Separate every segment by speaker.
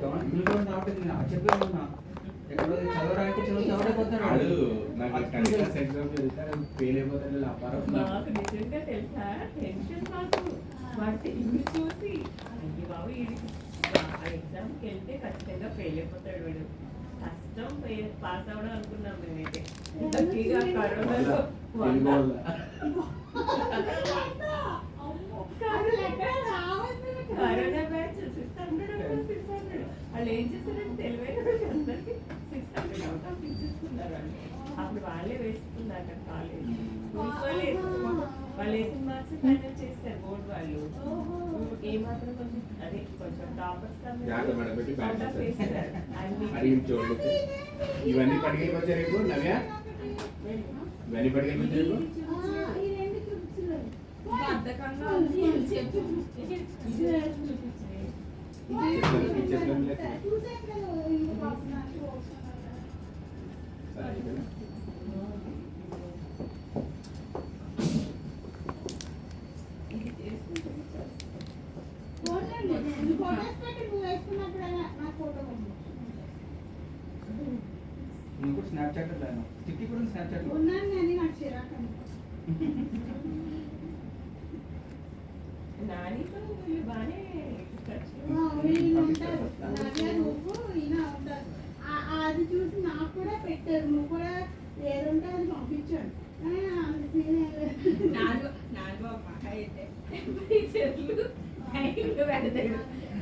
Speaker 1: Government రావట్లేదు. నేను చెప్పేస్తున్నా ఎక్కడో చదవడానికి చదవలేకపోతాడు.
Speaker 2: నాకు కంటిన్యూస్ ఎగ్జామ్ చదివితే ఫెయిల్ అయిపోతాడు వ్యాపారం.
Speaker 3: నాకు నిజంగా తెలుసా టెన్షన్ నాకు వాటి ఇల్లు చూసి అయ్యి బాబు వీడికి ఆ ఎగ్జామ్కి వెళ్తే ఖచ్చితంగా ఫెయిల్ అయిపోతాడు వీడు. కష్టం పాస్ అవ్వడం అనుకున్నాం మేమైతే. లక్కీగా కరోనాలో కరోనా బ్యాచ్ 600 వాళ్ళు ఏం చేశారంటే తెలివైన అందరికి 600 అవుట్ ఆఫ్ ఇచ్చేసుకున్నారు వాళ్ళు. అప్పుడు వాళ్ళే వేసుకున్నారు కాలేజ్ వాళ్ళు వేసిన మార్క్స్ ఫైనల్ చేస్తారు బోర్డు వాళ్ళు. ఏ మాత్రం కొంచెం అదే కొంచెం టాపర్స్
Speaker 2: ఇవన్నీ పట్టుకెళ్ళి వచ్చారు రేపు నవ్య, ఇవన్నీ పట్టుకెళ్ళి వచ్చారు.
Speaker 1: నీకు స్నాప్చాట్ స్టిక్కీ కూడా స్నాప్చాట్
Speaker 3: నానితో బాగానే
Speaker 4: అది చూసి నాకు కూడా పెట్టారు. నువ్వు కూడా ఏదుంటే అది పంపించాడు.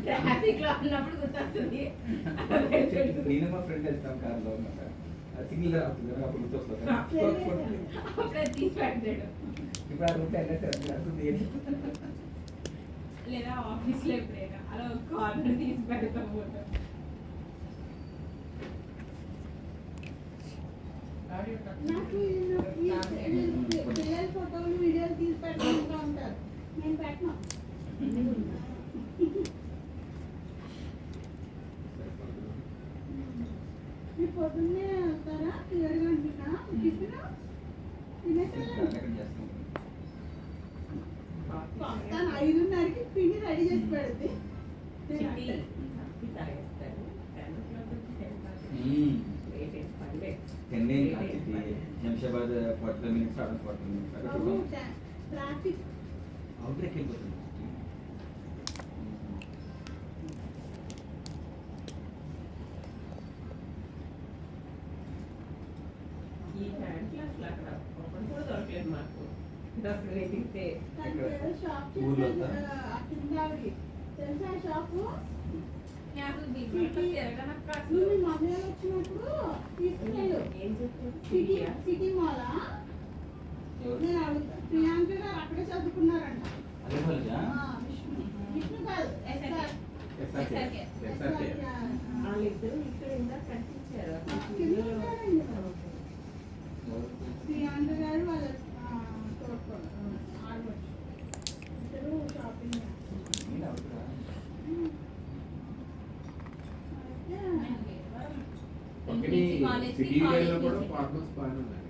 Speaker 3: ట్రాఫిక్ లో ఉన్నప్పుడు గుర్తొస్తుంది.
Speaker 1: నేను మా ఫ్రెండ్ వెళ్తాం కార్లో ఉన్నమాట సిగ్నల్ రాస్తుంది కదా అప్పుడు గుర్తొస్తుంది.
Speaker 3: తీసి పెట్టాడు.
Speaker 1: ఇప్పుడు ఆ రూట్ వెళ్ళట్టుంది
Speaker 3: లేదా ఆఫీస్ లో ఎప్పుడైనా అలా ఒక కార్నర్ తీసి పెడతాం ఫోటో.
Speaker 4: నాకు పిల్లల ఫోటోలు వీడియోలు తీసి పెట్టుకుంటూ ఉంటారు. నేను పెట్టను. మీరు పొద్దున్నే వెళ్తారా? 7 గంటలకా టిఫిన్ తను 5:30కి పిండి రెడీ చేసి పెడితే
Speaker 1: Shamshabad 45 minutes 40 minutes
Speaker 4: traffic
Speaker 1: out break వెళ్ళిపోతుంది.
Speaker 3: ఈ థర్డ్ క్లాస్ లో అక్కడ ఒకటి కూడా దొరకలేదు మాకు. వెతికితే
Speaker 4: షాప్
Speaker 1: ఊర్లో
Speaker 4: తెలుసా షాపు?
Speaker 3: నాకు
Speaker 4: నువ్వు మీ మమ్మీ వచ్చినప్పుడు తీసుకెళ్ళు.
Speaker 3: ఏం చెప్తారు
Speaker 4: సిటీ మాలా? నేను అడుగుతా. ప్రియాంక గారు అక్కడే చదువుకున్నారంట.
Speaker 1: అదే వాళ్ళ
Speaker 4: విష్ణు కాదు
Speaker 3: వాళ్ళిద్దరు ఇక్కడ ఇందాక కనిపించారు.
Speaker 4: ప్రియాంక గారు వాళ్ళ ఆడవచ్చు ఇద్దరు షాపింగ్.
Speaker 2: ఒకటి సిటీ లో కూడా ఫార్మల్స్ బాగానే ఉన్నాయి.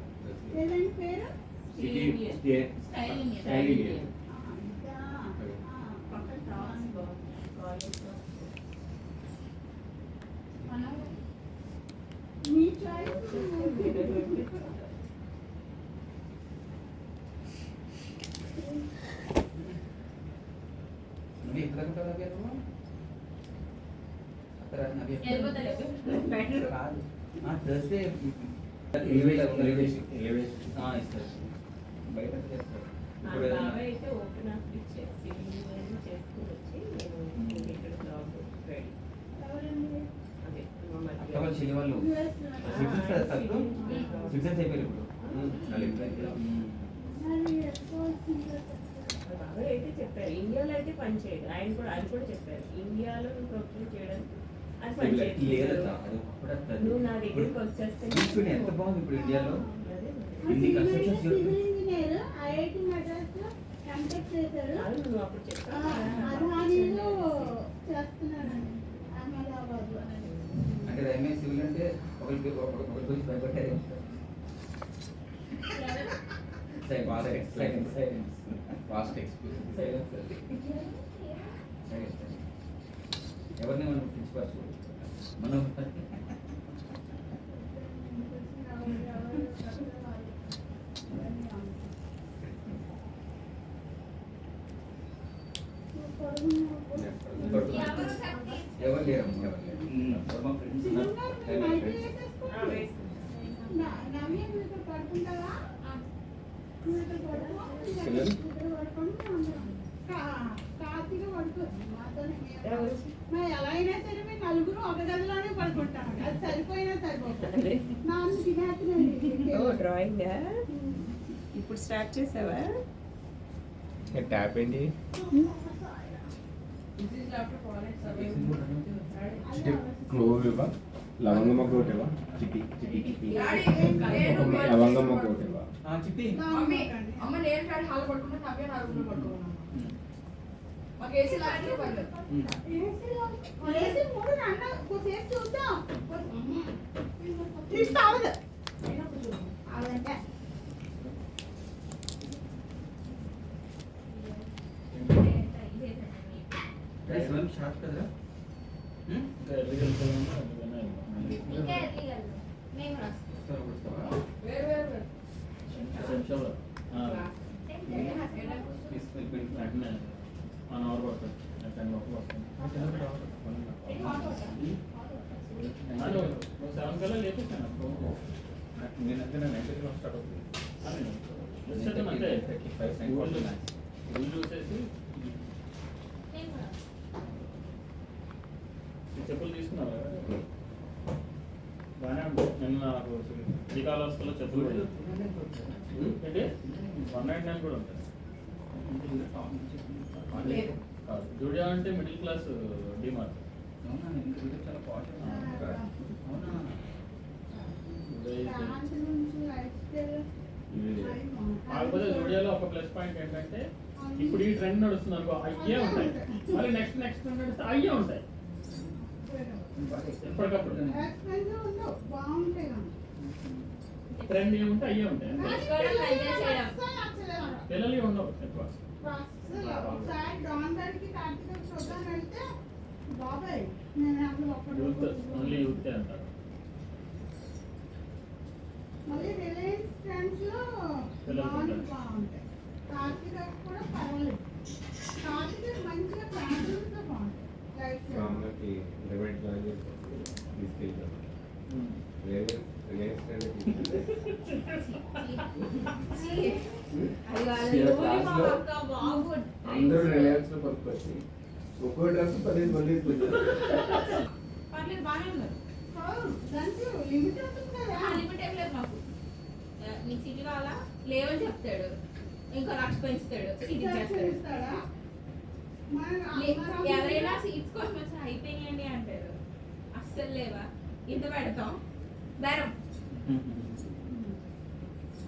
Speaker 4: ఏదండి పేరు?
Speaker 2: City style India.
Speaker 4: మీ చాయిస్.
Speaker 1: థర్స్డే ఎలివేషన్ ఇస్తారు బయట చేస్తారు. ఇప్పుడు
Speaker 3: అయితే ఓపెన్ అప్ ఇచ్చేసి చేసుకుని వచ్చి నేను ఇక్కడ జాబ్ రెడీ. అదే
Speaker 1: అక్క వాళ్ళు చెల్లి వాళ్ళు సిటిజన్స్ కదా సార్ సిటిజన్స్ అయిపోయారు ఇప్పుడు.
Speaker 3: బాబాయ్ అయితే చెప్పారు ఇండియాలో అయితే పని చేయడు. ఆయన కూడా అది కూడా చెప్పారు ఇండియాలో నువ్వు ప్రొక్యూర్ చేయడానికి అది పని చేయదు. నువ్వు నా దగ్గరికి వచ్చేస్తే
Speaker 1: ఎంత బాగుంది ఇప్పుడు ఇండియాలో.
Speaker 4: ఇంజనీర్ ఐఐటి మద్రాస్ ఎంటెక్ చేశారు.
Speaker 3: నువ్వు అప్పుడు చెప్పావు
Speaker 4: అదానీలో చేస్తున్నాడండి అహ్మదాబాద్.
Speaker 1: అంటే ఎంఏ సివిల్ అంటే ఒకరికి గురించి భయపడ్డారు. ఫాస్ట్ ఎక్స్పీరియన్స్ ఎవరిని మనం కించపరచు మనం ఎవరు లేరు ఎవరు లేరు మా ఫ్రెండ్స్ ఉన్నారు మా ఫ్రెండ్స్
Speaker 4: నవ్య మీతో పడుకుంటావా మీతో పడుకో కార్తీక పడుకోండి మాతోనే మరి ఎలా అయినా సరే మేము నలుగురు ఒక గదిలోనే పడుకుంటాం అది సరిపోయినా సరిపోతుంది నాన్న తినేస్తున్నాడు
Speaker 3: డ్రాయింగ్ ఇప్పుడు స్టార్ట్ చేసావా?
Speaker 2: ట్యాప్ ఏంటి? క్లోవ్ ఇవ్వ, లవంగం ఒక ఒకటి ఇవ్వ, చిట్టి చిట్టి చిట్టి లవంగం ఒక ఒకటి ఇవ్వ.
Speaker 1: చిట్టి
Speaker 5: అమ్మ నేను కాడి హాల్ పడుకున్నా నవ్య నా రూమ్ లో పడుకున్నాను మాకు ఏసీ లాంటి పర్లేదు
Speaker 4: వేసి మూడు నాన్న కొద్దిసేపు చూద్దాం తీస్తావదు అదంటే
Speaker 1: గైస్ వన్ షార్ట్ కదరా వస్తావా వస్తావా
Speaker 5: వేరు వేరు వేరు
Speaker 1: నేనంటే నా 90 స్టార్ట్ అవుతుంది
Speaker 6: చెప్పులు తీసుకున్నావా? బాగానే ఉంటుంది. నిన్న నాకు శ్రీకాళహస్తిలో చెప్పులు ఏంటి 199 కూడా ఉంటాయి. కాదు, జూడియో అంటే మిడిల్ క్లాస్ డిమార్ట్.
Speaker 1: చాలా పాష్ అవునా
Speaker 4: శాంతి నుంచి లైఫ్ స్టైల్
Speaker 6: కాకపోతే జూడియోలో ఒక ప్లస్ పాయింట్ ఏంటంటే ఇప్పుడు ఈ ట్రెండ్ నడుస్తుంది అనుకో అయ్యే ఉంటాయి, మళ్ళీ నెక్స్ట్ ట్రెండ్ నడిస్తే అయ్యే ఉంటాయి ఎప్పటికప్పుడు.
Speaker 4: ఎక్స్పెన్సివ్ ఉండవు బాగుంటాయి
Speaker 6: ట్రెండ్ ఏముంటే అయ్యే ఉంటాయి, పిల్లలు ఉండవు ఎక్కువ.
Speaker 4: ఒకసారి డాన్ గారికి కార్తీక చూద్దాం వెళ్తే బాబాయ్ నేను అప్పుడు
Speaker 6: యూత్
Speaker 4: ఒక్కడు
Speaker 6: ఓన్లీ యూత్ అంటారు.
Speaker 4: మళ్ళీ రిలయన్స్ ట్రెండ్స్ లో బాగుంటాయి కార్తీక కూడా పర్వాలేదు కార్తీక మంచిగా ఫ్యామిలీతో బాగుంటాయి లైఫ్
Speaker 2: మామూలుకి రిమైండ్ జాయిన్ తీసుకెళ్తాం. అందరూ రిలయన్స్ లో కొనుక్కొచ్చి ఒక్కో డ్రెస్ 15 మంది
Speaker 5: పర్లేదు బాగానే ఉన్నారు
Speaker 4: దానికి లిమిట్ ఉంటుంది కదా
Speaker 5: లిమిట్ ఏం లేదు మాకు నీకు సిటీ కావాలా లేవని చెప్తాడు ఇంకో లక్ష పెంచుతాడు సిటీ చేస్తాడు
Speaker 4: ఇస్తాడా
Speaker 5: ఎవరైనా సీట్స్ కోసం వచ్చి అయిపోయినాయండి అంటారు అస్సలు లేవా ఇంత పెడతాం బేరం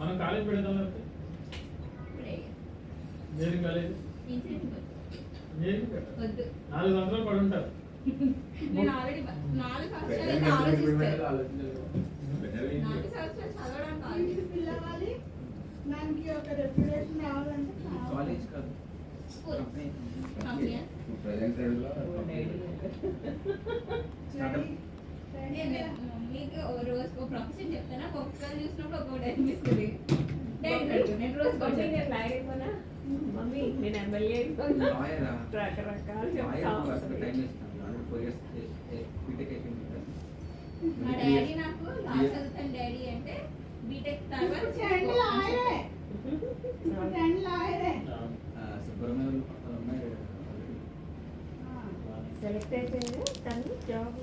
Speaker 6: మనం కాలేజ్ పెడతాం ఇంజనీరింగ్ కాలేజ్ ఇంజనీరింగ్ పెట్టాలి.
Speaker 5: వద్దు
Speaker 6: 4 సంవత్సరాలు పడి ఉంటారు.
Speaker 5: నేను ఆల్రెడీ 4 సంవత్సరాలు అయితే ఆలోచిస్తాను 4 సంవత్సరాలు చదవడానికి ఆలోచిస్తాను
Speaker 4: పిల్లవాలి దానికి ఒక రెప్యుటేషన్ రావాలంటే
Speaker 1: కాలేజ్ కాదు
Speaker 5: స్కూల్ కంపెనీ
Speaker 2: ప్రజెంట్ ట్రెండ్లో
Speaker 5: మమ్మీకి ఓ రోజు ఒక ప్రొఫెషన్ చెప్తాను ఒక్కసారి చూసినప్పుడు ఒక్కొక్కటి అనిపిస్తుంది నేను రోజు
Speaker 3: కొంచెం నేను లాగ్ అయిపోనా మమ్మీ నేను ఎమ్మెల్యే
Speaker 1: లాయరా
Speaker 3: రకరకాలు
Speaker 1: లాయర్
Speaker 3: చెప్తా
Speaker 1: టైం ఇస్తాను 4 ఇయర్స్ బీటెక్ అయిపోయింది కదా
Speaker 5: మా డాడీ నాకు లా చదువుతాను డాడీ అంటే బీటెక్ తర్వాత
Speaker 4: ఫ్రెండ్ లాయరే ఫ్రెండ్ లాయరే
Speaker 1: సుబ్రహ్మణ్యం పక్కన ఉన్నాయి
Speaker 3: సెలెక్ట్ అయిపోయింది తను జాబ్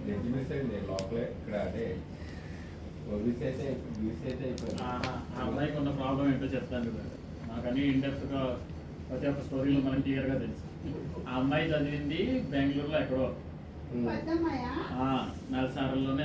Speaker 2: రెజ్యూమెస్ అయింది లోపలే ఇక్కడ అదే ఓబీసీ అయితే బీసీ అయితే అయిపోయింది.
Speaker 6: ఆ అమ్మాయికి ఉన్న ప్రాబ్లం ఏంటో చెప్తాను కదా. నాకు అన్ని ఇండెప్త్గా ప్రతి ఒక్క స్టోరీలో మనకి క్లియర్గా తెలుసు. ఆ అమ్మాయి చదివింది బెంగళూరులో ఎక్కడో
Speaker 4: పెద్దమ్మాయా
Speaker 6: నలసారంలోనే